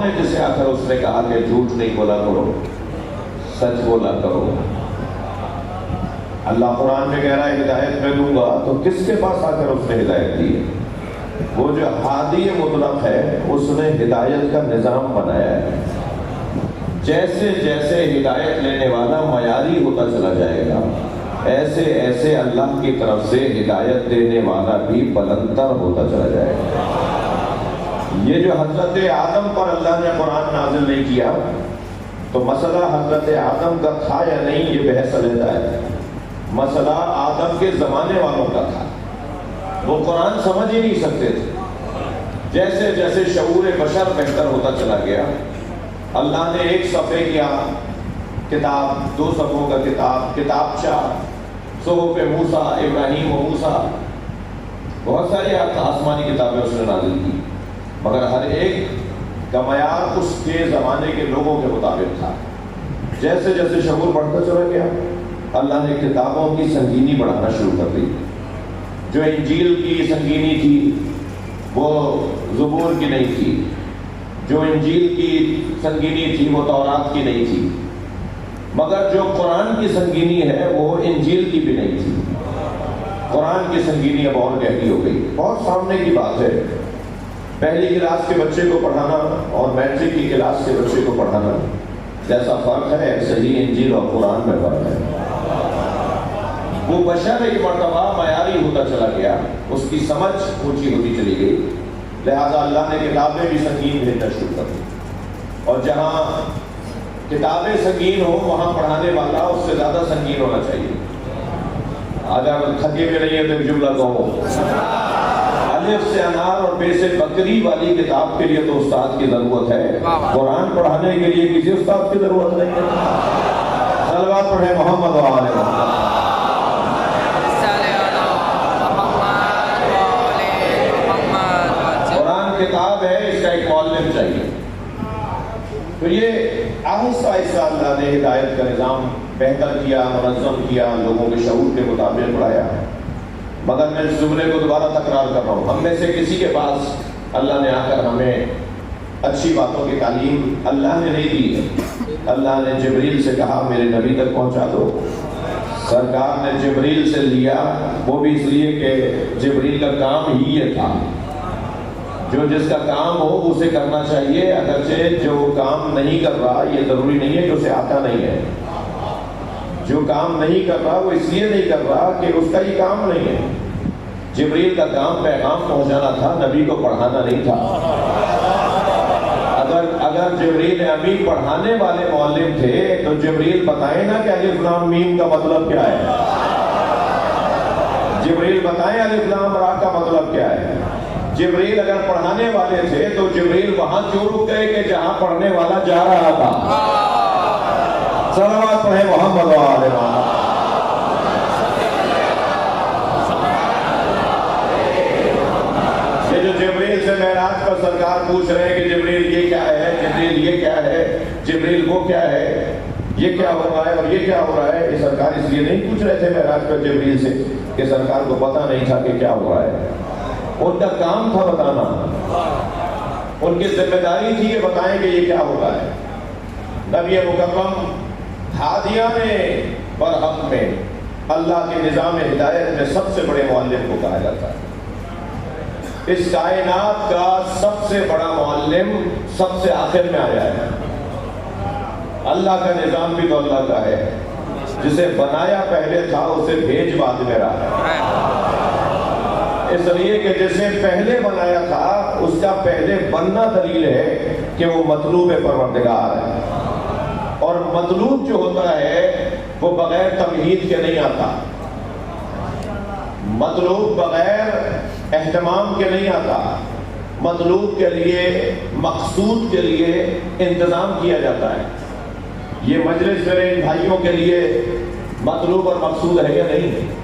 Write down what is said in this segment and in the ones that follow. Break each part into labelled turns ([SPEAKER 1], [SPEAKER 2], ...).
[SPEAKER 1] کون ہے جسے آ کر اس نے کہا کہ جھوٹ نہیں بولا کرو، سچ بولا کرو؟ اللہ قرآن میں کہہ رہا ہے ہدایت میں دوں گا، تو کس کے پاس آ کر اس نے ہدایت دی ہے؟ وہ جو ہادی مطلق ہے اس نے ہدایت کا نظام بنایا ہے. جیسے جیسے ہدایت لینے والا معیاری ہوتا چلا جائے گا، ایسے ایسے اللہ کی طرف سے ہدایت دینے والا بھی بلندتر ہوتا چلا جائے گا. یہ جو حضرت آدم پر اللہ نے قرآن نازل نہیں کیا، تو مسئلہ حضرت آدم کا تھا یا نہیں یہ بحث علیحدہ ہے. مسئلہ آدم کے زمانے والوں کا تھا، وہ قرآن سمجھ ہی نہیں سکتے تھے. جیسے جیسے شعور بشر بہتر ہوتا چلا گیا، اللہ نے ایک صفحے کیا کتاب، 2 صفحوں کا کتابچہ، صحف موسیٰ، ابراہیم و موسیٰ، بہت ساری آسمانی کتابیں اس نے نازل کی، مگر ہر ایک کا معیار اس کے زمانے کے لوگوں کے مطابق تھا. جیسے جیسے شعور بڑھتا چلا گیا، اللہ نے کتابوں کی سنگینی بڑھانا شروع کر دی. جو انجیل کی سنگینی تھی وہ زبور کی نہیں تھی، جو انجیل کی سنگینی تھی وہ تورات کی نہیں تھی، مگر جو قرآن کی سنگینی ہے وہ انجیل کی بھی نہیں تھی. قرآن کی سنگینی اب اور گہری ہو گئی. بہت سامنے کی بات ہے، پہلی کلاس کے بچے کو پڑھانا اور میٹرک کی کلاس کے بچے کو پڑھانا جیسا فرق ہے، صحیح انجیل اور قرآن میں فرق ہے. وہ بشر ایک مرتبہ معیاری ہوتا چلا گیا، اس کی سمجھ اونچی ہوتی چلی گئی، لہذا اللہ نے کتابیں بھی سنگین بھیجنا شروع کر دی. اور جہاں کتابیں سنگین ہوں وہاں پڑھانے والا اس سے زیادہ سنگین ہونا چاہیے. اگر تھکے میں نہیں ہے تو جملہ کہو، الف سے انار اور بے سے بکری والی کتاب کے لیے تو استاد کی ضرورت ہے، قرآن پڑھانے کے لیے کسی استاد کی ضرورت نہیں ہے. صلوات پڑھیں محمد و آل محمد. کتاب ہے، اس کا ایک معلم چاہیے. تو یہ آہستہ آہستہ اللہ نے ہدایت کا نظام بہتر کیا، منظم کیا، لوگوں کے شعور کے مطابق بڑھایا. مگر میں اس جملے کو دوبارہ تکرار کر رہا ہوں، ہم میں سے کسی کے پاس اللہ نے آ کر ہمیں اچھی باتوں کی تعلیم اللہ نے نہیں دی ہے. اللہ نے جبریل سے کہا میرے نبی تک پہنچا دو. سرکار نے جبریل سے لیا، وہ بھی اس لیے کہ جبریل کا کام ہی یہ تھا. جو جس کا کام ہو اسے کرنا چاہیے، اگرچہ جو کام نہیں کر رہا یہ ضروری نہیں ہے کہ اسے آتا نہیں ہے. جو کام نہیں کر رہا وہ اس لیے نہیں کر رہا کہ اس کا یہ کام نہیں ہے. جبریل کا کام پیغام پہنچانا تھا، نبی کو پڑھانا نہیں تھا. اگر جبریل امین پڑھانے والے معلم تھے تو جبریل بتائیں نا کہ الف لام میم کا مطلب کیا ہے. جبریل بتائیں الف لام را کا مطلب کیا ہے. جبریل اگر پڑھانے والے تھے تو جبریل وہاں کیوں رک گئے کہ جہاں پڑھنے والا جا رہا تھا. صلوات پڑھیں محمد و آل محمد. یہ جو جبریل سے معراج پر سرکار پوچھ رہے ہیں کہ جبریل یہ کیا ہے، جبریل یہ کیا ہے، جبریل وہ کیا ہے، یہ کیا ہو رہا ہے اور یہ کیا ہو رہا ہے، یہ سرکار اس لیے نہیں پوچھ رہے تھے معراج پر جبریل سے کہ سرکار کو پتہ نہیں تھا کہ کیا ہو رہا ہے. ان کا کام تھا بتانا، ان کی ذمہ داری تھی کہ بتائیں کہ یہ کیا ہو رہا ہے. نبی مکرم ہادیان برحق میں اللہ کے نظام ہدایت میں سب سے بڑے معلم کو کہا جاتا ہے. اس کائنات کا سب سے بڑا معلم سب سے آخر میں آیا ہے. اللہ کا نظام بھی تو اللہ کا ہے، جسے بنایا پہلے تھا اسے بھیج بعد میں رہا ہے. اس لیے کہ جسے پہلے بنایا تھا اس کا پہلے بننا دلیل ہے کہ وہ مطلوب پروردگار ہے. اور مطلوب جو ہوتا ہے وہ بغیر تمہید کے نہیں آتا، مطلوب بغیر اہتمام کے نہیں آتا. مطلوب کے لیے، مقصود کے لیے انتظام کیا جاتا ہے. یہ مجلس میرے ان بھائیوں کے لیے مطلوب اور مقصود ہے یا نہیں؟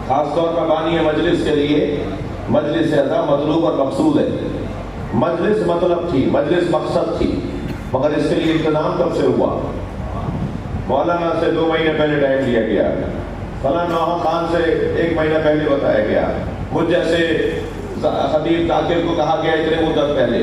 [SPEAKER 1] خاص طور پر بانی مجلس کے لیے مجلس اعضا مطلوب اور مقصود ہے. مجلس مطلب تھی، مجلس مقصد تھی، مگر اس کے لیے انتظام کب سے ہوا؟ مولانا سے 2 مہینے پہلے ٹائم لیا گیا، فلاں خان سے 1 مہینہ پہلے بتایا گیا، مجھ جیسے خطیب ذاکر کو کہا گیا اتنے مدت پہلے،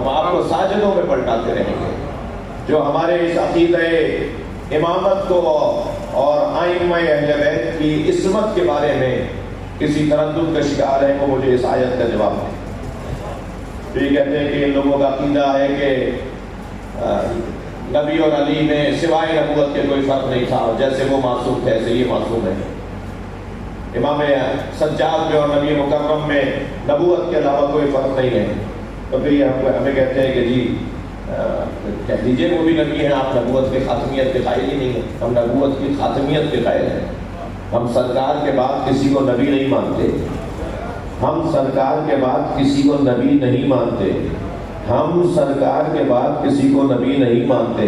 [SPEAKER 1] ہم آپ کو ساجدوں میں پلٹاتے رہیں گے۔ جو ہمارے اس عقیدہ امامت کو اور ائمہ اہل بیت کی عصمت کے بارے میں کسی تردد کا شکار ہے، وہ مجھے اس آیت کا جواب دیں۔ تو یہ کہتے ہیں کہ ان لوگوں کا عقیدہ ہے کہ نبی اور علی میں سوائے نبوت کے کوئی فرق نہیں تھا، جیسے وہ معصوم تھے ایسے یہ معصوم ہے۔ امام سجاد میں اور نبی مکرم میں نبوت کے علاوہ کوئی فرق نہیں ہے۔ تو پھر یہ ہمیں کہتے ہیں کہ جی کہہ دیجیے وہ بھی نبی ہیں، آپ نبوت کی خاتمیت کے قائل ہی نہیں ہیں۔ ہم نبوت کی خاتمیت کے قائل ہیں۔ ہم سرکار کے بعد کسی کو نبی نہیں مانتے، ہم سرکار کے بعد کسی کو نبی نہیں مانتے، ہم سرکار کے بعد کسی کو نبی نہیں مانتے،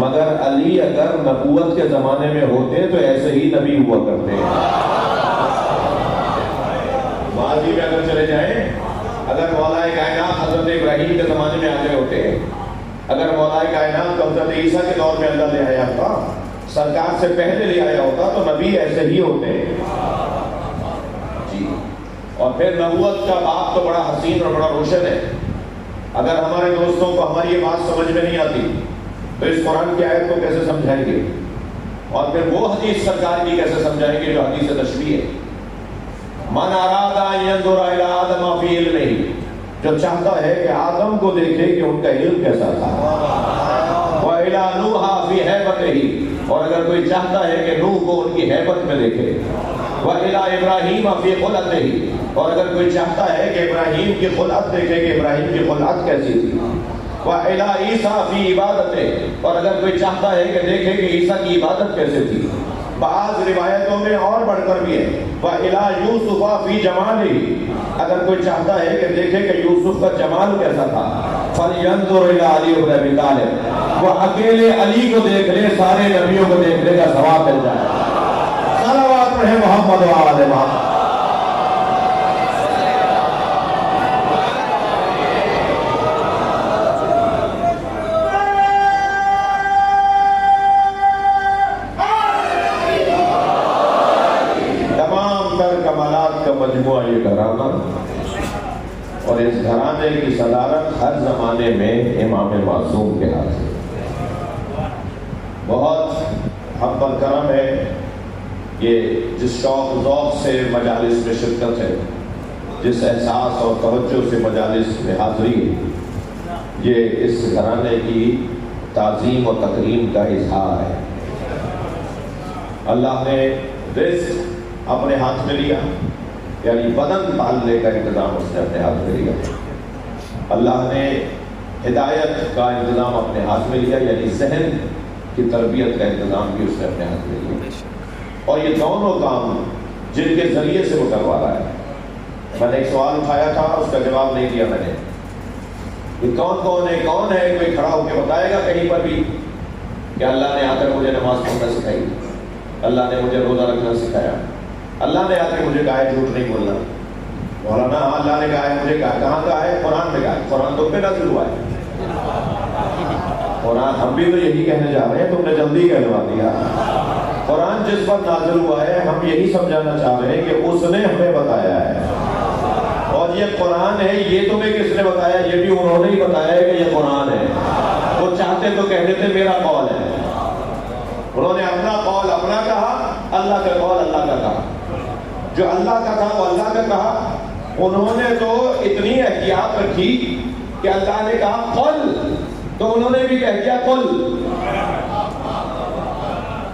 [SPEAKER 1] مگر علی اگر نبوت کے زمانے میں ہوتے تو ایسے ہی نبی ہوا کرتے ہیں۔ ماضی میں اگر چلے جائیں، اگر مولا کائنات حضرت ابراہیم کے زمانے میں آ گئے ہوتے، اگر مولا کائنات کو حضرت عیسیٰ کے دور میں اللہ لے آیا ہوتا، سرکار سے پہلے لے آیا ہوتا، تو نبی ایسے ہی ہوتے جی۔ اور پھر نبوت کا باب تو بڑا حسین اور بڑا روشن ہے۔ اگر ہمارے دوستوں کو ہماری یہ بات سمجھ میں نہیں آتی تو اس قرآن کی آیت کو کیسے سمجھائیں گے، اور پھر وہ حدیث سرکار کی کیسے سمجھائیں گے جو حدیث تشریح ہے۔ من اراد ان ينظر الى آدم في علمه، جو چاہتا ہے کہ آدم کو دیکھے کہ ان کا علم کیسا تھا، وَإِلَى نُوحَ فِي هَيْبَتِهِ، اور اگر کوئی چاہتا ہے کہ نوح کو ان کی ہیبت میں دیکھے، وَإِلَى إِبْرَاهِيمَ فِي خُلَتِهِ، اور اگر کوئی چاہتا ہے کہ ابراہیم کی خلعت دیکھے کہ ابراہیم کی خلعت کیسی تھی، وَإِلَى عِيسَىٰ فِي عِبَادَتِهِ، اور اگر کوئی چاہتا ہے کہ دیکھے کہ عیسیٰ کی عبادت کیسے تھی۔ بعض روایتوں میں اور بڑھ کر بھی ہے وَإِلَى يُوسُفَ فِي جَمَالِهِ، اگر کوئی چاہتا ہے کہ دیکھے کہ یوسف کا جمال کیسا تھا، فَلْيَنظُرْ إِلَىٰ عَلِيِّ بْنِ أَبِي طَالِبٍ، وہ اکیلے علی کو دیکھ لے، سارے نبیوں کو دیکھنے کا ثواب مل جائے۔ صلوات پڑھیں محمد و آل محمد۔ مجموعہ یہ گھرانہ، اور اس گھرانے کی صدارت ہر زمانے میں امام معصوم کے ہاتھ ہے۔ بہت حب کرم ہے یہ جس شوق ذوق سے مجالس میں شرکت ہے، جس احساس اور توجہ سے مجالس میں حاضری ہے، یہ اس گھرانے کی تعظیم و تکریم کا اظہار ہے۔ اللہ نے رزق اپنے ہاتھ میں لیا، یعنی بدن پالنے کا انتظام اس نے اپنے ہاتھ میں لیا۔ اللہ نے ہدایت کا انتظام اپنے ہاتھ میں لیا، یعنی ذہن کی تربیت کا انتظام بھی اس نے اپنے ہاتھ میں لیا، اور یہ دونوں کام جن کے ذریعے سے وہ کروا رہا ہے۔ میں نے ایک سوال اٹھایا تھا، اس کا جواب نہیں دیا میں نے، یہ کون ہے کوئی کھڑا ہو کے بتائے گا کہیں پر بھی کہ اللہ نے آ کر مجھے نماز پڑھنا سکھائی، اللہ نے مجھے روزہ رکھنا سکھایا، اللہ نے آ کے مجھے کہا ہے جھوٹ نہیں بولنا؟ مولانا اللہ نے کہا ہے، مجھے کہاں کہا ہے؟ قرآن میں کہا ہے۔ قرآن تو پہ نازل ہوا ہے، قرآن ہم بھی تو یہی کہنے جا رہے ہیں، تم نے جلدی کہلوا دیا۔ قرآن جس پر نازل ہوا ہے ہم یہی سمجھانا چاہ رہے ہیں کہ اس نے ہمیں بتایا ہے، اور یہ قرآن ہے، یہ تمہیں کس نے بتایا؟ یہ بھی انہوں نے ہی بتایا ہے کہ یہ قرآن ہے۔ وہ چاہتے تو کہہ دیتے میرا قول ہے، انہوں نے اپنا قول اپنا کہا، اللہ کا قول اللہ کا کہا، جو اللہ کا تھا وہ اللہ کا کہا۔ انہوں نے تو اتنی احتیاط رکھی کہ اللہ نے کہا قل، تو انہوں نے بھی کہہ دیا قل،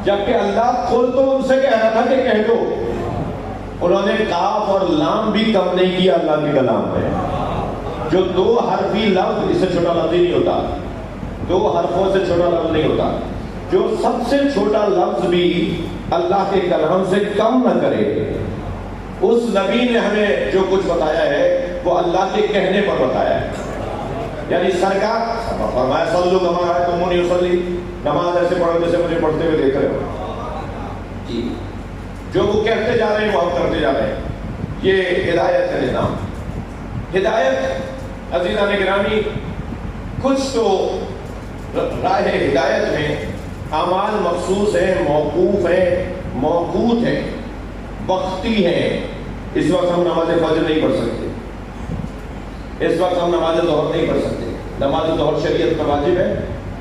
[SPEAKER 1] جبکہ اللہ قل تو ان سے کہہ رہا تھا کہ کہہ دو۔ انہوں نے کاف اور لام بھی کم نہیں کیا اللہ کے کلام میں۔ جو دو حرفی لفظ، اس سے چھوٹا لفظ ہی نہیں ہوتا، دو حرفوں سے چھوٹا لفظ نہیں ہوتا، جو سب سے چھوٹا لفظ بھی اللہ کے کلام سے کم نہ کرے۔ اس نبی نے ہمیں جو کچھ بتایا ہے وہ اللہ کے کہنے پر بتایا ہے، یعنی سرکار فرمایا صلو کما رأیتمونی اصلی، نماز ایسے پڑھو جیسے مجھے پڑھتے ہوئے دیکھ رہے ہو جی، جو وہ کہتے جا رہے ہیں وہ ہم کرتے جا رہے ہیں۔ یہ ہدایت کا نظام۔ ہدایت عزیزان گرامی، کچھ تو راہ ہدایت میں اعمال مخصوص ہیں، موقوف ہیں، موقوت ہیں، وقتی ہیں۔ اس وقت ہم نماز فجر نہیں پڑھ سکتے، اس وقت ہم نماز ظہر نہیں پڑھ سکتے، نماز ظہر شریعت میں واجب ہے،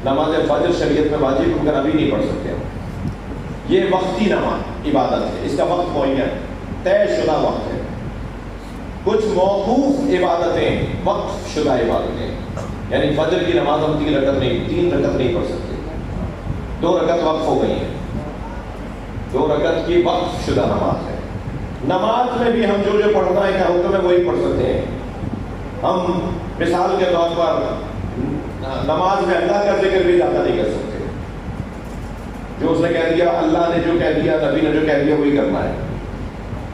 [SPEAKER 1] نماز فجر شریعت میں واجب مگر ابھی نہیں پڑھ سکتے ہم۔ یہ وقتی نماز عبادت ہے، اس کا وقت معین طے شدہ وقت ہے۔ کچھ موقوف عبادتیں، وقف شدہ عبادتیں، یعنی فجر کی نماز ہم 3 رکعت نہیں پڑھ سکتے، 2 رکعت وقف ہو گئی ہیں، 2 رکعت کی وقف شدہ نماز ہے۔ نماز میں بھی ہم جو پڑھنا ہے کیا حکم ہے وہی پڑھ سکتے ہیں۔ ہم مثال کے طور پر نماز میں اللہ کا ذکر بھی زیادہ نہیں کر سکتے، جو اس نے کہہ دیا، اللہ نے جو کہہ دیا، نبی نے جو کہہ دیا وہی کرنا ہے۔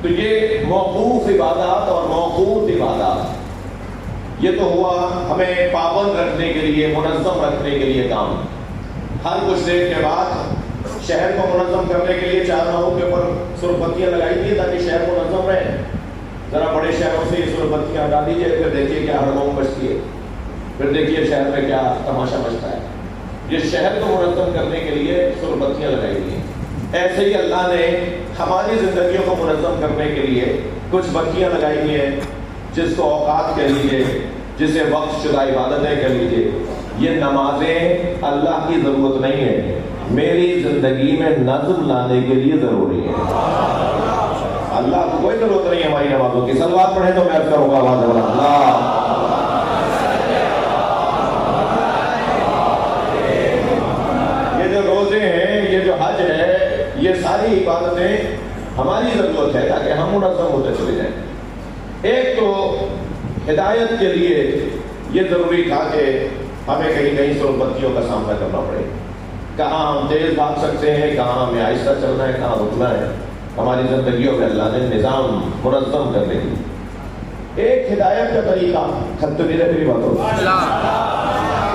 [SPEAKER 1] تو یہ موقوف عبادات اور موقوف عبادات، یہ تو ہوا ہمیں پابند رکھنے کے لیے، منظم رکھنے کے لیے کام۔ ہر کچھ دیر کے بعد شہر کو منظم کرنے کے لیے 4 راہوں کے اوپر سرخ بتیاں لگائی تھی تاکہ شہر منظم رہے۔ ذرا بڑے شہروں سے یہ سرخ بتیاں ہٹا دیجیے، پھر دیکھیے کیا ہڑبڑ بچتی ہے، پھر دیکھیے شہر میں کیا تماشا بچتا ہے۔ یہ شہر کو منظم کرنے کے لیے سرخ بتیاں لگائی ہوئی ہیں۔ ایسے ہی اللہ نے ہماری زندگیوں کو منظم کرنے کے لیے کچھ بتیاں لگائی ہوئی ہیں، جس کو اوقات کہہ لیجیے، جسے وقت شدہ عبادتیں کہہ لیجیے۔ یہ نمازیں اللہ کی ضرورت نہیں ہے، میری زندگی میں نظم لانے کے لیے ضروری ہے۔ اللہ کو کوئی ضرورت نہیں ہماری نمازوں کی۔ صلوات پڑھیں تو میں عرض کروں گا آواز والا اللہ۔ یہ جو روزے ہیں، یہ جو حج ہے، یہ ساری عبادتیں ہماری ضرورت ہے تاکہ ہم منظم ہوتے چلے جائیں۔ ایک تو ہدایت کے لیے یہ ضروری تھا کہ ہمیں کہیں کہیں سرخ بتیوں کا سامنا کرنا پڑے، کہاں ہم تیز بھاگ سکتے ہیں، کہاں ہمیں آہستہ چلنا ہے، کہاں رکنا ہے۔ ہماری زندگیوں میں اللہ نے نظام منظم کرنے کی ایک ہدایت کا طریقہ، خط تو نہیں رہے میری باتوں،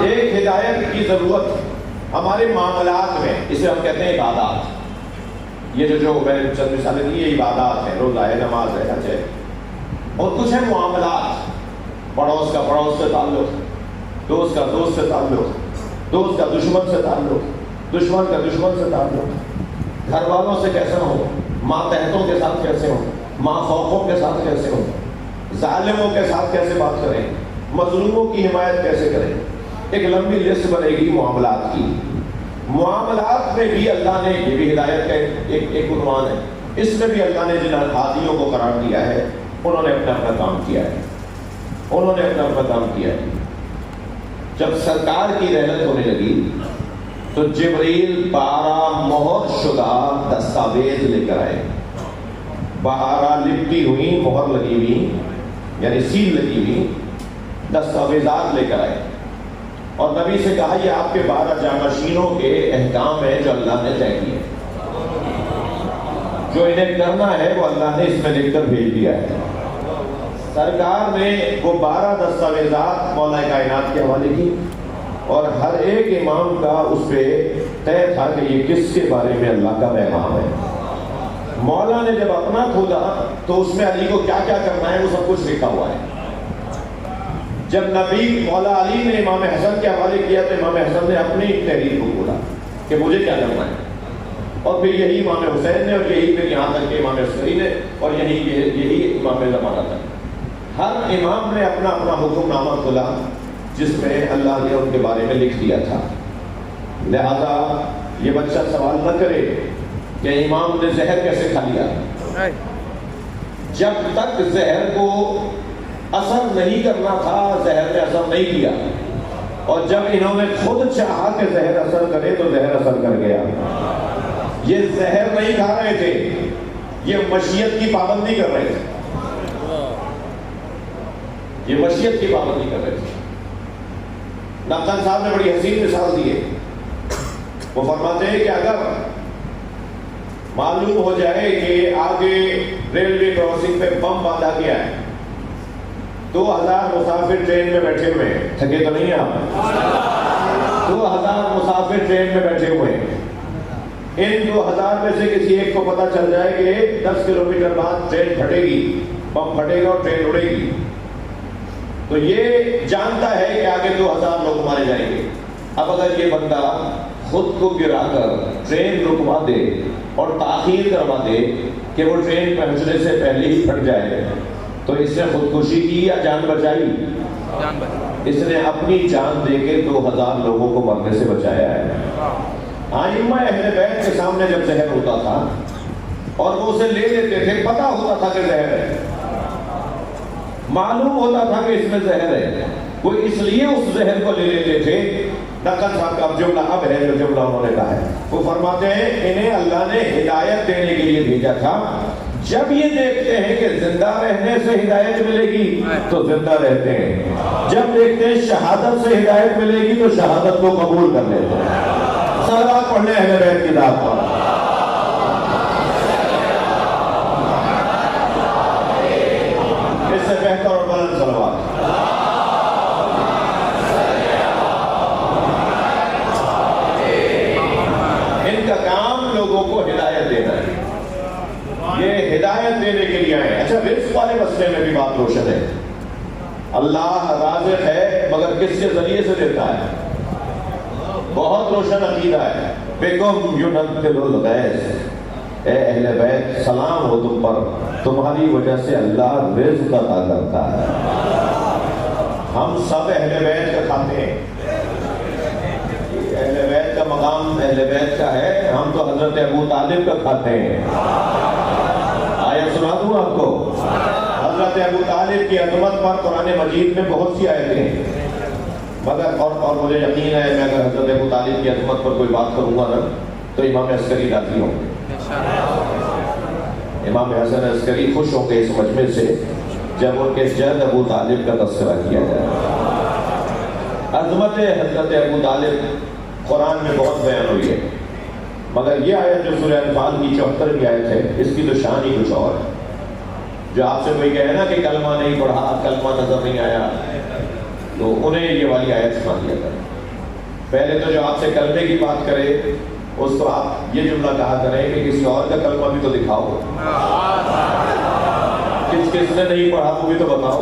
[SPEAKER 1] ایک ہدایت کی ضرورت ہمارے معاملات میں، اسے ہم کہتے ہیں عبادات۔ یہ جو میں نے چند مثالیں دی، یہ عبادات ہیں، روزہ ہے، نماز ہے، حج ہے، اور کچھ ہے معاملات، پڑوس کا پڑوس سے تعلق، دوست کا دوست سے تعلق، دوست کا دشمن سے تعلق، دشمن کا دشمن سے تعلق، گھر والوں سے کیسا ہو، ماتحتوں کے ساتھ کیسے ہوں، ماں خوفوں کے ساتھ کیسے ہوں، ظالموں کے ساتھ کیسے بات کریں، مظلوموں کی حمایت کیسے کریں۔ ایک لمبی لسٹ بنے گی معاملات کی۔ معاملات میں بھی اللہ نے، یہ بھی ہدایت کا ایک عنوان ہے، اس میں بھی اللہ نے جن ہادیوں کو قرار دیا ہے انہوں نے اپنا کام کیا ہے، انہوں نے اپنا کام کیا ہے۔ جب سرکار کی رحلت ہونے لگی تو جبریل 12 مہر شدہ دستاویز لے کر آئے، 12 لپٹی ہوئی، مہر لگی ہوئی، یعنی سیل لگی ہوئی دستاویزات لے کر آئے، اور نبی سے کہا یہ آپ کے 12 جانشینوں کے احکام ہیں جو اللہ نے طے کیے، جو انہیں کرنا ہے وہ اللہ نے اس میں لکھ کر بھیج دیا ہے۔ سرکار نے وہ 12 دستاویزات مولا کائنات کے حوالے کی، اور ہر ایک امام کا اس پہ طے تھا کہ یہ کس کے بارے میں اللہ کا پیغام ہے۔ مولا نے جب اپنا کھولا تو اس میں علی کو کیا کیا کرنا ہے وہ سب کچھ لکھا ہوا ہے۔ جب نبی مولا علی نے امام حسن کے حوالے کیا تو امام حسن نے اپنی تحریر کو کھولا کہ مجھے کیا کرنا ہے، اور پھر یہی امام حسین نے، اور یہی پھر یہاں تک کہ امام عسکری نے، اور یہی امام زمانہ تک۔ ہر امام نے اپنا اپنا حکم نامہ کھولا جس میں اللہ نے ان کے بارے میں لکھ دیا تھا۔ لہذا یہ بچہ سوال نہ کرے کہ امام نے زہر کیسے کھا لیا۔ جب تک زہر کو اثر نہیں کرنا تھا زہر نے اثر نہیں کیا، اور جب انہوں نے خود چاہا کہ زہر اثر کرے تو زہر اثر کر گیا۔ یہ زہر نہیں کھا رہے تھے، یہ مشیت کی پابندی کر رہے تھے، یہ مشیت کی پابندی کر رہے تھے۔ نقطان صاحب نے بڑی حسین مثال دی ہے، وہ فرماتے ہیں کہ اگر معلوم ہو جائے کہ آگے ریلوے کراسنگ پہ بم باندھا گیا ہے، 2000 مسافر ٹرین میں بیٹھے ہوئے ہیں، تھکے تو نہیں ہیں آپ؟ 2000 مسافر ٹرین میں بیٹھے ہوئے ہیں، ان 2000 میں سے کسی ایک کو پتہ چل جائے کہ 10 کلومیٹر بعد ٹرین پھٹے گی، بم پھٹے گا اور ٹرین اڑے گی، تو یہ جانتا ہے کہ آگے 2000 لوگ مارے جائیں گے۔ اب اگر یہ بندہ خود کو گرا کر ٹرین رکوا دے اور تاخیر کروا دے کہ وہ ٹرین پہنچنے سے پہلے ہی پھٹ جائے، تو اس نے خودکشی کی یا جان بچائی؟ اس نے اپنی جان دے کے 2000 لوگوں کو مرنے سے بچایا ہے۔ ائمہ اہل بیت کے سامنے جب زہر ہوتا تھا اور وہ اسے لے لیتے تھے، پتہ ہوتا تھا کہ زہر ہے، معلوم ہوتا تھا کہ اس میں زہر ہے، وہ اس لیے اس زہر کو لے لیتے تھے۔ نقل صاحب کا جملہ اب ہے جو جملہ انہوں نے کہا ہے، وہ فرماتے ہیں انہیں اللہ نے ہدایت دینے کے لیے بھیجا تھا، جب یہ دیکھتے ہیں کہ زندہ رہنے سے ہدایت ملے گی تو زندہ رہتے ہیں، جب دیکھتے ہیں شہادت سے ہدایت ملے گی تو شہادت کو قبول کر لیتے ہیں۔ صلوات پڑھنے اہل بیت کی ذات پر۔ اس سے بہتر اور بلند صلوات۔ ان کا کام لوگوں کو ہدایت دینا ہے، یہ ہدایت دینے کے لیے آئے۔ اچھا، رزق والے مسئلے میں بھی بات روشن ہے۔ اللہ رازق ہے مگر کس کے ذریعے سے دیتا ہے؟ بہت روشن عقیدہ ہے۔ بِكُمْ يُنَزِّلُ الْغَيْثَ، اے اہل بیت سلام ہو تم پر، تمہاری وجہ سے اللہ رزق عطا کرتا ہے۔ ہم سب اہل بیت کا کھاتے ہیں، اہل بیت کا مقام اہل بیت کا ہے، ہم تو حضرت ابو طالب کا کھاتے ہیں۔ آیت سنا دوں آپ کو، حضرت ابو طالب کی عظمت پر قرآن مجید میں بہت سی آیتیں ہیں، مگر اور مجھے یقین ہے میں اگر حضرت ابو طالب کی عظمت پر کوئی بات کروں گا نا تو امام عسکری راضی ہوں گے، امام حسن عسکری خوش ہوں گے اس مجمع سے جب ان کے جد ابو طالب کا تذکرہ کیا جائے۔ عظمت حضرت ابو طالب قرآن میں بہت بیان ہوئی ہے، مگر یہ آیت جو سورہ انفال کی 74 آیت ہے، اس کی تو شان ہی کچھ اور ہے۔ جو آپ سے کوئی کہے نا کہ کلمہ نہیں پڑھا، کلمہ نظر نہیں آیا، تو انہیں یہ والی آیت سنا دیا کریں۔ پہلے تو جو آپ سے کلمے کی بات کرے اس کو آپ یہ جملہ کہا کریں کہ کسی اور کا کلمہ بھی تو دکھاؤ، کس نے نہیں پڑھا وہ بھی تو بتاؤ۔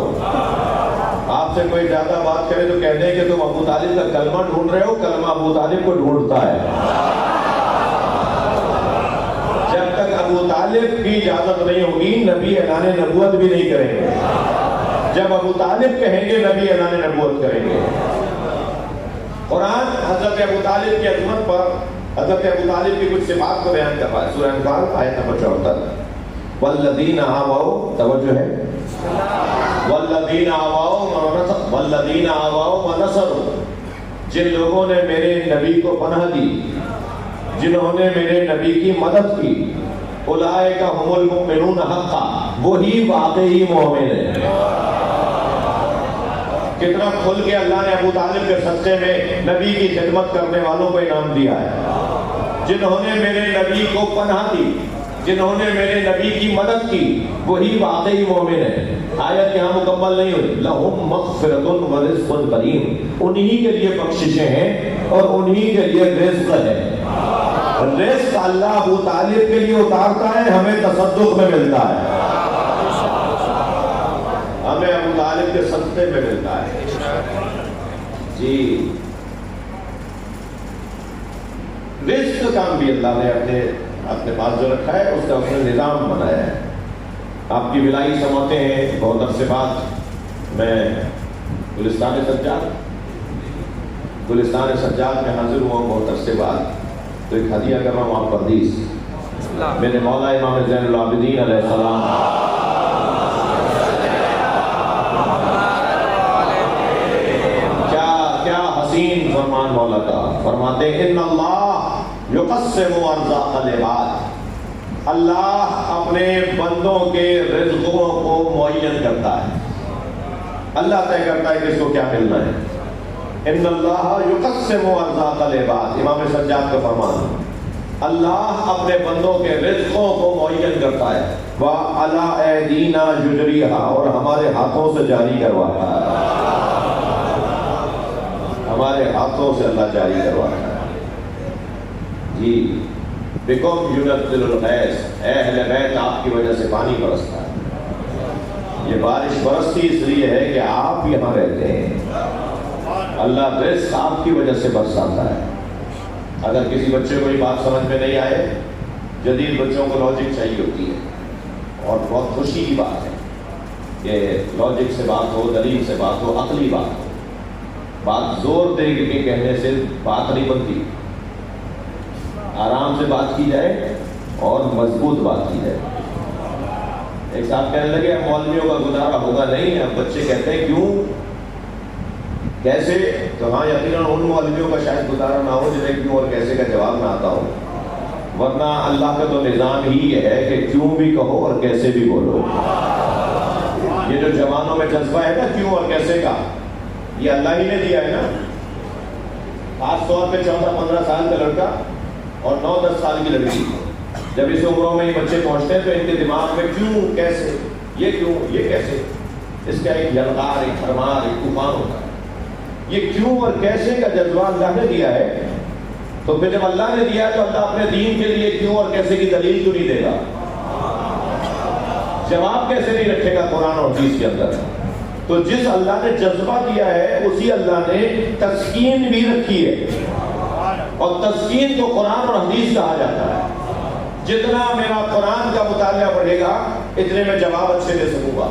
[SPEAKER 1] آپ سے کوئی زیادہ بات کرے تو کہہ دیں کہ تم ابو طالب کا کلمہ ڈھونڈ رہے ہو، کلمہ ابو طالب کو ڈھونڈتا ہے۔ جب تک ابو طالب کی اجازت نہیں ہوگی نبی اعلان نبوت بھی نہیں کریں گے، جب ابو طالب کہیں گے نبی اعلان نبوت کریں گے۔ قرآن حضرت ابو طالب کی عظمت پر حضرت ابو طالب کی کچھ صفات کو بیان کر رہا ہے۔ سورہ انفال آیت نمبر 74، والذین آووا، توجہ ہے، والذین آووا ونصروا، جن لوگوں نے میرے نبی کو پناہ دی، جنہوں نے میرے نبی کی مدد کی، اولئک ھم المؤمنون حقا، وہی واقعی مومن ہیں۔ کتنا کھل کے اللہ نے ابو طالب کے صدقے میں نبی کی خدمت کرنے والوں کو انعام دیا ہے۔ جنہوں نے میرے نبی کو پناہ دی، جنہوں نے میرے نبی کی مدد کی، وہی واقعی مومن ہے۔ آیت یہاں مکمل نہیں ہوئی، لہم مغفرۃ ورزق کریم، انہی کے لیے بخششیں ہیں اور انہی کے لیے رزق ہے۔ رزق اللہ ابو طالب کے لیے اتارتا ہے، ہمیں تصدق میں ملتا ہے، ہمیں ابو طالب کے صدقے میں ملتا ہے۔ جی، رزق کا بھی اللہ نے اپنے پاس جو رکھا ہے اس کا اس نے نظام بنایا ہے۔ آپ کی ولائی سماتے ہیں، بہت عرصے بعد میں گلستان سجاد میں حاضر ہوا، بہت عرصے بعد، تو ایک ہدیہ کر رہا ہوں آپ پردیس، میرے مولا امام زین العابدین علیہ السلام، کیا حسین فرمان مولا کا، فرماتے ہیں ان اللہ یقسم ارزاق العباد، اللہ اپنے بندوں کے رزقوں کو معین کرتا ہے، اللہ طے کرتا ہے کہ اس کو کیا ملنا ہے۔ ان اللہ یقسم ارزاق العباد، امام سجاد کا فرمان، اللہ اپنے بندوں کے رزقوں کو معین کرتا ہے، وَعَلَىٰ أَيْدِينَا يُجْرِيهَا، اور ہمارے ہاتھوں سے جاری کرواتا ہے، ہمارے ہاتھوں سے اللہ جاری کرواتا ہے۔ جی، بِكُمْ يُنَزِّلُ الْغَيْثَ، اے اہل بیت آپ کی وجہ سے پانی برستا ہے۔ یہ بارش برستی اس لیے ہے کہ آپ یہاں رہتے ہیں، اللہ رزق آپ کی وجہ سے برساتا ہے۔ اگر کسی بچے کو یہ بات سمجھ میں نہیں آئے، جدید بچوں کو لاجک چاہیے ہوتی ہے، اور بہت خوشی کی بات ہے کہ لاجک سے بات ہو، دلیل سے بات ہو، عقلی بات ہو۔ بات زور دے کے کہنے سے بات نہیں بنتی، آرام سے بات کی جائے اور مضبوط بات کی جائے۔ ایک صاحب کہنے لگے اب مولویوں کا گزارا ہوگا نہیں، اب بچے کہتے ہیں کیوں کیسے، تو ہاں یقیناً ان مولویوں کا شاید گزارا نہ ہو جنہیں کیوں اور کیسے کا جواب نہ آتا ہو، ورنہ اللہ کا تو نظام ہی ہے کہ کیوں بھی کہو اور کیسے بھی بولو۔ یہ جو جوانوں میں جذبہ ہے نا کیوں اور کیسے کا، یہ اللہ ہی نے دیا ہے نا۔ خاص طور پہ 14-15 سال کا لڑکا اور 9-10 سال کی لڑکی، جب اس عمروں میں یہ بچے پہنچتے ہیں تو ان کے دماغ میں کیوں کیسے، یہ کیوں یہ کیسے، اس کا ایک یلغار، ایک فرمان، ایک طوفان ہوتا ہے۔ یہ کیوں اور کیسے کا جذبہ اللہ نے دیا ہے، تو پھر جب اللہ نے دیا ہے تو اللہ اپنے دین کے لیے کیوں اور کیسے کی دلیل کیوں نہیں دے گا، جواب کیسے نہیں رکھے گا قرآن اور حدیث کے اندر۔ تو جس اللہ نے جذبہ دیا ہے اسی اللہ نے تسکین بھی رکھی ہے، اور تسکین کو قرآن اور حدیث کہا جاتا ہے۔ جتنا میرا قرآن کا مطالعہ بڑھے گا اتنے میں جواب اچھے دے سکوں گا،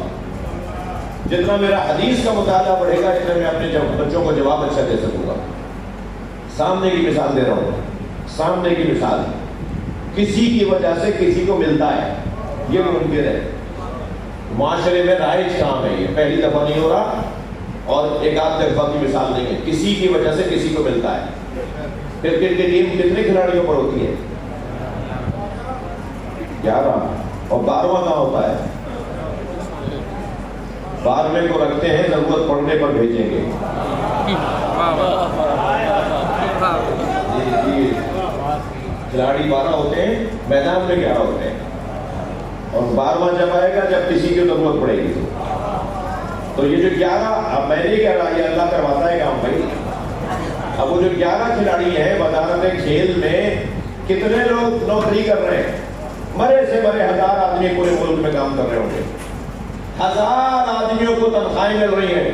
[SPEAKER 1] جتنا میرا حدیث کا مطالعہ بڑھے گا اتنے میں اپنے بچوں کو جواب اچھا دے سکوں گا۔ سامنے کی مثال دے رہا ہوں، سامنے کی مثال، کسی کی وجہ سے کسی کو ملتا ہے، یہ ممکن ہے، معاشرے میں رائج کام ہے، یہ پہلی دفعہ نہیں ہو رہا اور ایک آدھ دفعہ کی مثال نہیں ہے، کسی کی وجہ سے کسی کو ملتا ہے۔ کرکٹ کی ٹیم کتنے کھلاڑیوں پر ہوتی ہے؟ 11، اور 12واں کہاں ہوتا ہے؟ 12ویں کو رکھتے ہیں، ضرورت پڑنے پر بھیجیں گے۔ کھلاڑی 12 ہوتے ہیں، میدان میں 11 ہوتے ہیں، اور 12واں جب آئے گا جب کسی کی ضرورت پڑے گی۔ تو یہ جو 11، اب میں نہیں کہہ رہا، یہ اللہ کرواتا ہے کام بھائی۔ اب وہ جو 11 کھلاڑی ہیں وزارت کھیل میں کتنے لوگ نوکری کر رہے ہیں؟ مرے سے مرے 1000 آدمی پورے ملک میں کام کر رہے ہوں گے، 1000 آدمیوں کو تنخواہیں مل رہی ہیں،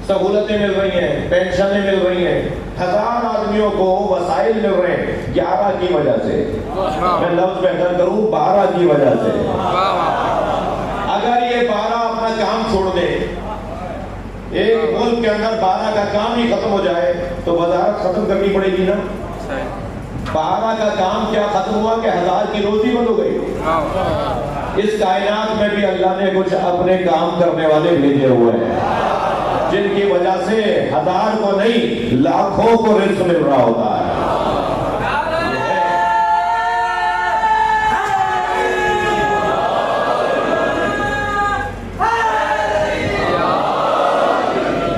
[SPEAKER 1] سہولتیں مل رہی ہیں، پینشنیں مل رہی ہیں، 1000 آدمیوں کو وسائل مل رہے ہیں 11 کی وجہ سے، میں لفظ بہتر کروں 12 کی وجہ سے۔ اگر یہ 12 اپنا کام چھوڑ دے، ایک ملک کے اندر 12 کا کام ہی ختم ہو جائے تو وزارت ختم کرنی پڑے گی نا۔ 12 کا کام کیا ختم ہوا کہ 1000 کی روزی بند ہو گئی۔ اس کائنات میں بھی اللہ نے کچھ اپنے کام کرنے والے بھیجے ہوئے ہیں جن کی وجہ سے 1000 کو نہیں لاکھوں کو رزق مل رہا ہوتا ہے۔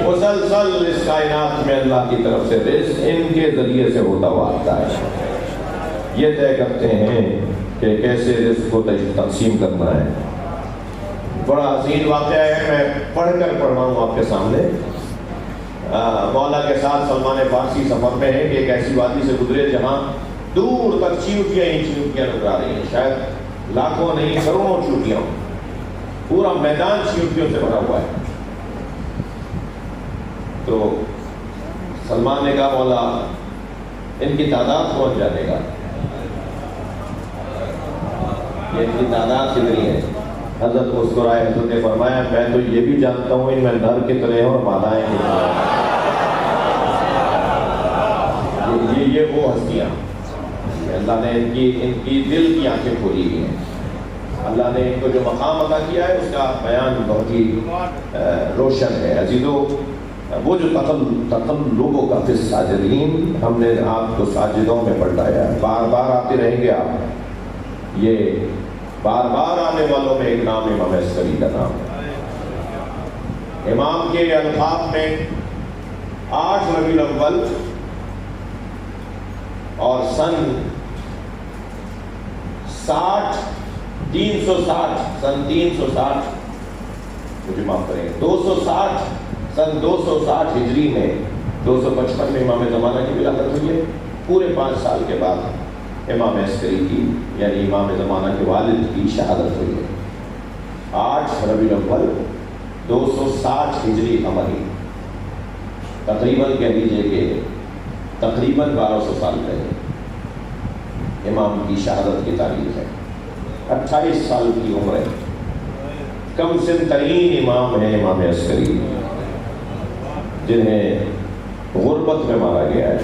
[SPEAKER 1] مسلسل اس کائنات میں اللہ کی طرف سے رزق ان کے ذریعے سے ہوتا ہوا آتا ہے۔ یہ طے کرتے ہیں کہ کیسے رزق کو تقسیم کرنا ہے۔ بڑا حسین واقعہ ہے، میں پڑھ کر پڑھ رہا ہوں آپ کے سامنے۔ مولا کے ساتھ سلمان فارسی سفر میں ہے کہ ایک ایسی وادی سے گزرے جہاں دور تک چیونٹیاں ہی چیونٹیاں نظر آ رہی ہیں، شاید لاکھوں نہیں کروڑوں چیونٹیاں، پورا میدان چیونٹیوں سے بھرا ہوا ہے۔ تو سلمان نے کہا مولا ان کی تعداد کون جانے گا، ان کی تعداد کتنی ہے؟ حضرت مسکرائے، حضرت نے فرمایا میں تو یہ بھی جانتا ہوں ان میں نر کتنے ہیں اور مادائیں کتنے ہیں۔ یہ وہ ہستیاں اللہ نے ان کی دل کی آنکھیں کھولی ہوئی ہیں۔ اللہ نے ان کو جو مقام عطا کیا ہے اس کا بیان بہت ہی روشن ہے۔ عزیزو، وہ جو تقلبوں کا فی الساجدین، ہم نے آپ کو ساجدوں میں پلٹایا، بار بار آتے رہیں گے آپ۔ یہ بار بار آنے والوں میں ایک نام امام عسکری کا نام ہے۔ امام کے الفاظ میں 8 ربیع الاول اور سن 360 مجھے معاف کریں 260 سن 260 ہجری میں 255 میں امام زمانہ کی ولادت ہوئی ہے۔ پورے 5 سال کے بعد امام عسکری کی یعنی امام زمانہ کے والد کی شہادت ہوئی ہے۔ 8 ربیع الاول 260 ہجری قمری، تقریباً کہہ لیجیے کہ تقریباً 1200 سال پہلے امام کی شہادت کی تاریخ ہے۔ 28 سال کی عمر ہے، کم سن ترین امام ہے امام عسکری۔ جنہیں غربت میں مارا گیا ہے،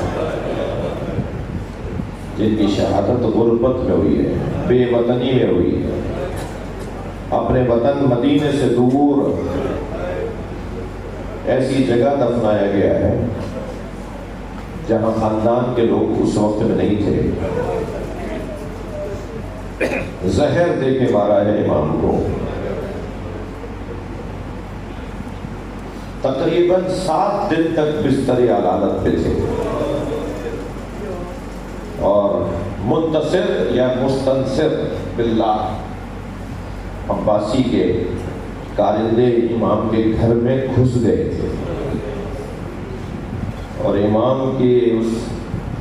[SPEAKER 1] جن کی شہادت غربت میں ہوئی ہے، بے وطنی میں ہوئی ہے، اپنے وطن مدینے سے دور ایسی جگہ دفنایا گیا ہے جہاں خاندان کے لوگ اس وقت میں نہیں تھے۔ زہر دے کے مارا ہے امام کو۔ تقریباً 7 دن تک بستر عدالت پہ تھے، اور منتصر یا مستنصر باللہ عباسی کے کارندے امام کے گھر میں گھس گئے تھے، اور امام کی اس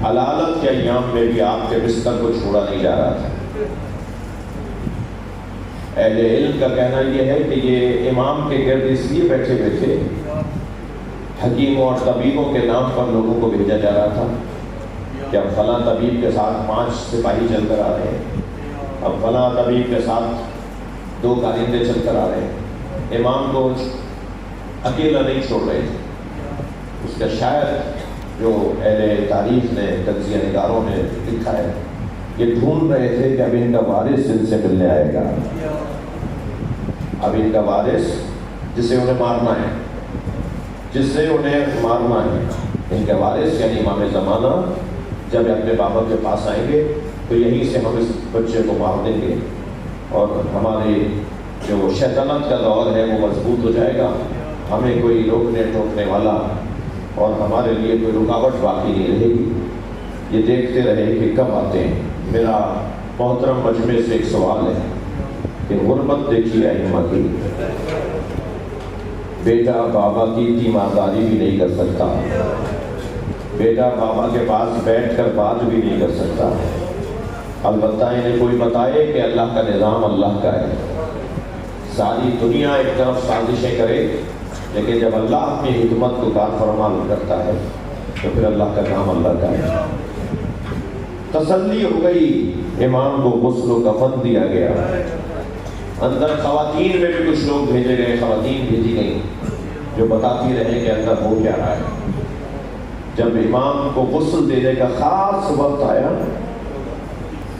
[SPEAKER 1] علالت کے ایام میں بھی آپ کے بستر کو چھوڑا نہیں جا رہا تھا۔ اہل علم کا کہنا یہ ہے کہ یہ امام کے گرد اس لیے بیٹھے ہوئے تھے، حکیموں اور طبیبوں کے نام پر لوگوں کو بھیجا جا رہا تھا کہ اب فلاں طبیب کے ساتھ 5 سپاہی چل کر آ رہے ہیں، اب فلاں طبیب کے ساتھ 2 کارندے چل کر آ رہے ہیں۔ امام کو اکیلا نہیں چھوڑ رہے تھے۔ اس کا شاید جو اہل تاریخ نے، تجزیہ نگاروں نے لکھا ہے، یہ ڈھونڈ رہے تھے کہ اب ان کا وارث ان سے ملنے آئے گا، اب ان کا وارث جسے انہیں مارنا ہے، ان کا وارث یعنی امام زمانہ جب اپنے بابا کے پاس آئیں گے تو یہیں سے ہم اس بچے کو مار دیں گے، اور ہمارے جو شیطنت کا دور ہے وہ مضبوط ہو جائے گا، ہمیں کوئی روکنے ٹوکنے والا اور ہمارے لیے کوئی رکاوٹ باقی نہیں رہے گی۔ یہ دیکھتے رہے کہ کب آتے ہیں۔ میرا محترم مجمع سے ایک سوال ہے کہ غربت دیکھی ائمہ کی، بیٹا بابا کی تیمارداری بھی نہیں کر سکتا، بیٹا بابا کے پاس بیٹھ کر بات بھی نہیں کر سکتا، البتہ انہیں کوئی بتائے کہ اللہ کا نظام اللہ کا ہے۔ ساری دنیا ایک طرف سازشیں کرے، لیکن جب اللہ اپنی حکمت کو کار فرما کرتا ہے تو پھر اللہ کا کام اللہ کا ہے۔ تسلی ہو گئی، امام کو غسل و کفن دیا گیا۔ اندر خواتین میں بھی کچھ لوگ بھیجے گئے، خواتین بھیجی گئیں جو بتاتی رہے کہ اندر ہو کیا رہا ہے۔ جب امام کو غسل دینے کا خاص وقت آیا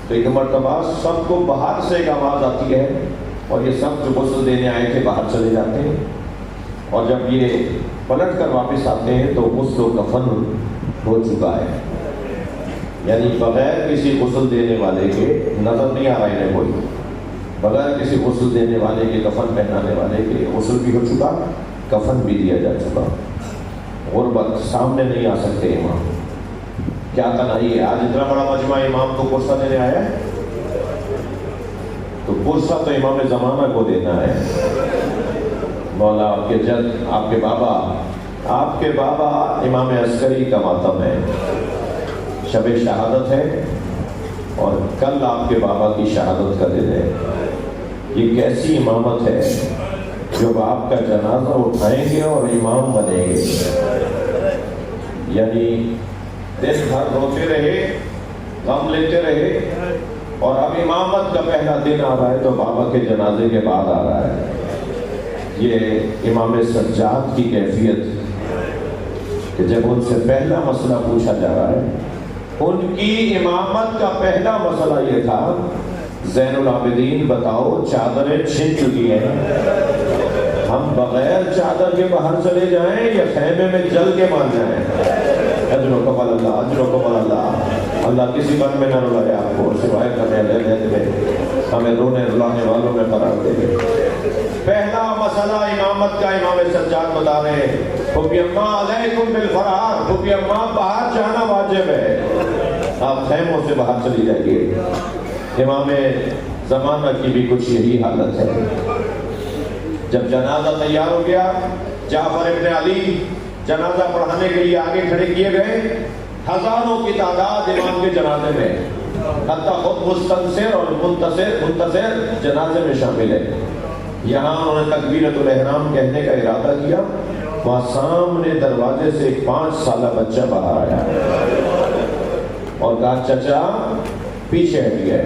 [SPEAKER 1] تو ایک مرتبہ سب کو باہر سے ایک آواز آتی ہے، اور یہ سب جو غسل دینے آئے تھے باہر چلے جاتے ہیں، اور جب یہ پلٹ کر واپس آتے ہیں تو غسل و کفن ہو چکا ہے، یعنی بغیر کسی غسل دینے والے کے نظر نہیں آ رہا ہے کوئی، بغیر کسی غسل دینے والے کے، کفن پہنانے والے کے غسل بھی ہو چکا، کفن بھی دیا جا چکا۔ غربت، سامنے نہیں آ سکتے امام، کیا تنہائی ہے۔ آج اتنا بڑا مجمع امام کو پرسہ دینے آیا ہے، تو پرسہ تو امام زمانہ کو دینا ہے۔ مولا آپ کے جد، آپ کے بابا امام عسکری کا ماتم ہے، شب شہادت ہے، اور کل آپ کے بابا کی شہادت کا دن ہے۔ یہ کیسی امامت ہے جو آپ کا جنازہ اٹھائیں گے اور امام بنیں گے، یعنی دن بھر روتے رہے، غم لیتے رہے، اور اب امامت کا پہلا دن آ رہا ہے تو بابا کے جنازے کے بعد آ رہا ہے۔ یہ امام سجاد کی کیفیت کہ جب ان سے پہلا مسئلہ پوچھا جا رہا ہے، ان کی امامت کا پہلا مسئلہ یہ تھا، زین العابدین بتاؤ چادریں چھن چکی ہیں، ہم بغیر چادر کے باہر چلے جائیں یا خیمے میں جل کے مار جائیں؟ اجر و کمال اللہ، اجر و کمال اللہ۔ اللہ کسی بات میں نہ رلائے آپ کو، سوائے کرنے لینے میں ہمیں رونے رلانے والوں میں قرار دے۔ پہلا مسئلہ امامت کا امام سجاد بتا رہے ہیں، پھوپھی اماں علیکم بالفرار، پھوپھی اماں باہر جانا واجب ہے، آپ خیموں سے باہر چلی جائیے۔ امام زمانہ کی بھی کچھ یہی حالت ہے۔ جب جنازہ تیار ہو گیا، جعفر ابن علی جنازہ پڑھانے کے لیے آگے کھڑے کیے گئے، ہزاروں کی تعداد امام کے جنازے میں، حتیٰ خود مستنصر اور منتصر جنازے میں شامل ہے۔ یہاں انہوں نے تکبیرۃ الاحرام کہنے کا ارادہ کیا، وہاں سامنے دروازے سے ایک 5 سالہ بچہ باہر آیا اور کہا چچا پیچھے ہٹ گئے۔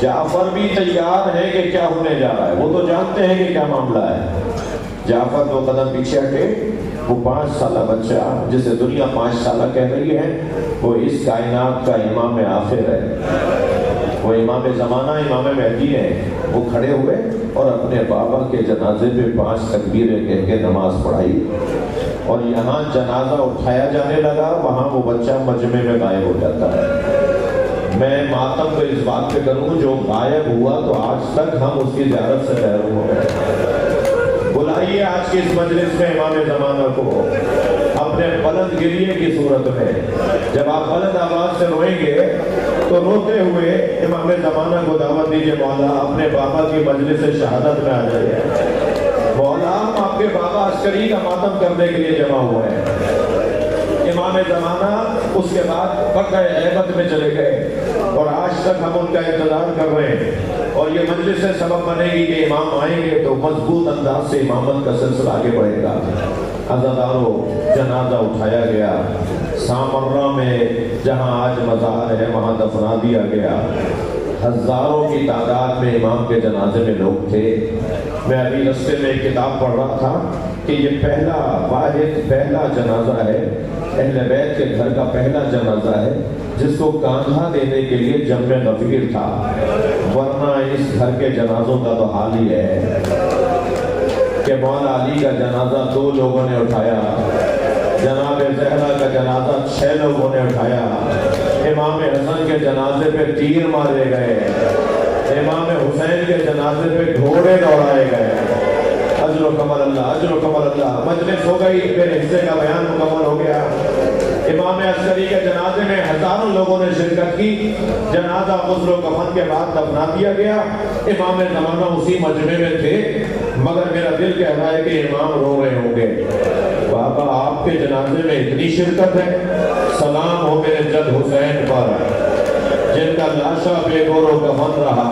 [SPEAKER 1] جعفر بھی تیار ہے کہ کیا ہونے جا رہا ہے، وہ تو جانتے ہیں کہ کیا معاملہ ہے۔ جعفر 2 قدم پیچھے ہٹے، وہ 5 سالہ بچہ جسے دنیا 5 سالہ کہہ رہی ہے، وہ اس کائنات کا امام آخر ہے، وہ امام زمانہ، امام مہدی ہے۔ وہ کھڑے ہوئے اور اپنے بابا کے جنازے پہ 5 تکبیریں کہہ کے نماز پڑھائی، اور یہاں جنازہ اٹھایا جانے لگا، وہاں وہ بچہ مجمع میں غائب ہو جاتا ہے۔ میں ماتم کو اس بات پہ کروں، جو غائب ہوا تو آج تک ہم اس کی زیارت سے محروم ہو گئے۔ بلائیے آج کے اس مجلس میں امام زمانہ کو اپنے بلند گریے کی صورت میں، جب آپ بلند آواز سے روئیں گے تو روتے ہوئے امام زمانہ کو دعوت دیجیے، مولا اپنے بابا کی مجلس شہادت میں آ جائیے، مولا آپ کے بابا عسکری کا ماتم کرنے کے لیے جمع ہوئے ہیں۔ امام زمانہ اس کے بعد بقع غیبت میں چلے گئے، اور آج تک ہم ان کا انتظار کر رہے ہیں، اور یہ مجلس سے سبب بنے گی کہ امام آئیں گے تو مضبوط انداز سے امامت کا سلسلہ آگے بڑھے گا۔ عزادارو، جنازہ اٹھایا گیا، سامرہ میں جہاں آج مزار ہے وہاں دفنا دیا گیا۔ ہزاروں کی تعداد میں امام کے جنازے میں لوگ تھے۔ میں ابھی رستے میں ایک کتاب پڑھ رہا تھا کہ یہ پہلا جنازہ ہے، اہل بیت کے گھر کا پہلا جنازہ ہے جس کو کاندھا دینے کے لیے جم غفیر تھا، ورنہ اس گھر کے جنازوں کا تو حال ہی ہے کہ مولا علی کا جنازہ 2 لوگوں نے اٹھایا، جناب زہرا کا جنازہ 6 لوگوں نے اٹھایا، امام حسن کے جنازے پہ تیر مارے گئے، امام حسین کے جنازے پہ گھوڑے دوڑائے گئے۔ اجر و کمال اللہ، اجر و کمال اللہ۔ مجلس ہو گئی، میرے حصے کا بیان مکمل ہو گیا۔ امام عسکری کے جنازے میں ہزاروں لوگوں نے شرکت کی، جنازہ غسل و کفن کے بعد دفنا دیا گیا۔ امام زمانہ اسی مجمع میں تھے، مگر میرا دل کہہ رہا ہے کہ امام رو رہے ہوں گے۔ بابا آپ کے جنازے میں اتنی شرکت ہے، سلام ہو میرے جد حسین پر جن کا لاشا بے گور و کفن رہا۔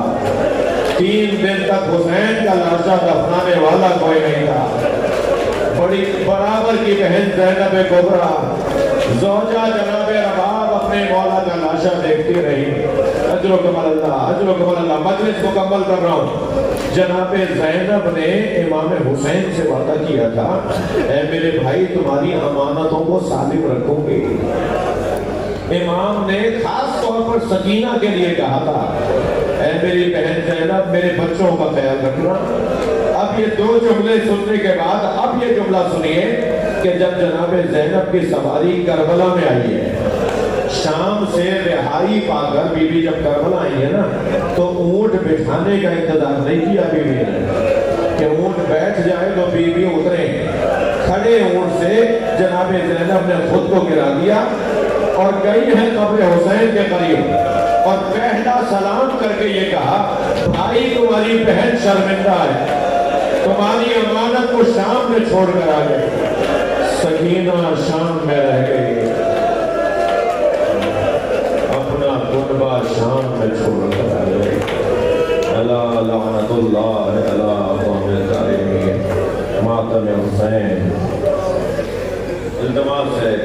[SPEAKER 1] 3 دن تک حسین کا لاشا دفنانے والا کوئی نہیں تھا۔ بڑی برابر کی بہن زینب کبریٰ زوجہ جناب رباب اپنے مولا کا لاشا دیکھتی رہی۔ اجر و کمال اللہ، اجر و کمال اللہ۔ مجلس مکمل کر رہا ہوں۔ جناب زینب نے امام حسین سے وعدہ کیا تھا، اے میرے بھائی تمہاری امانتوں کو سالم رکھوں گے۔ امام نے خاص طور پر سکینہ کے لیے کہا تھا، اے میری بہن زینب میرے بچوں کا خیال رکھنا۔ اب یہ 2 جملے سننے کے بعد اب یہ جملہ سنیے کہ جب جناب زینب کی سواری کربلا میں آئی ہے، شام سے رہائی پا کر بی بی جب کربلا آئی ہے نا تو اونٹ بٹھانے کا انتظار نہیں کیا بی بی نے کہ اونٹ بیٹھ جائے تو بی بی اترے، کھڑے اونٹ سے جناب زینب نے خود کو گرا دیا اور گئی ہے قبر حسین کے قریب، اور پہلا سلام کر کے یہ کہا، بھائی تمہاری بہن شرمندہ ہے، تمہاری امانت کو شام میں چھوڑ کر آ گئی۔ سکینہ شام میں رہ گئی، اپنا کنبہ شام میں چھوڑ کر آ گئی۔ اللہ لعنت اللہ علی قوم الظالمین۔ ماتم حسین۔ التماس ہے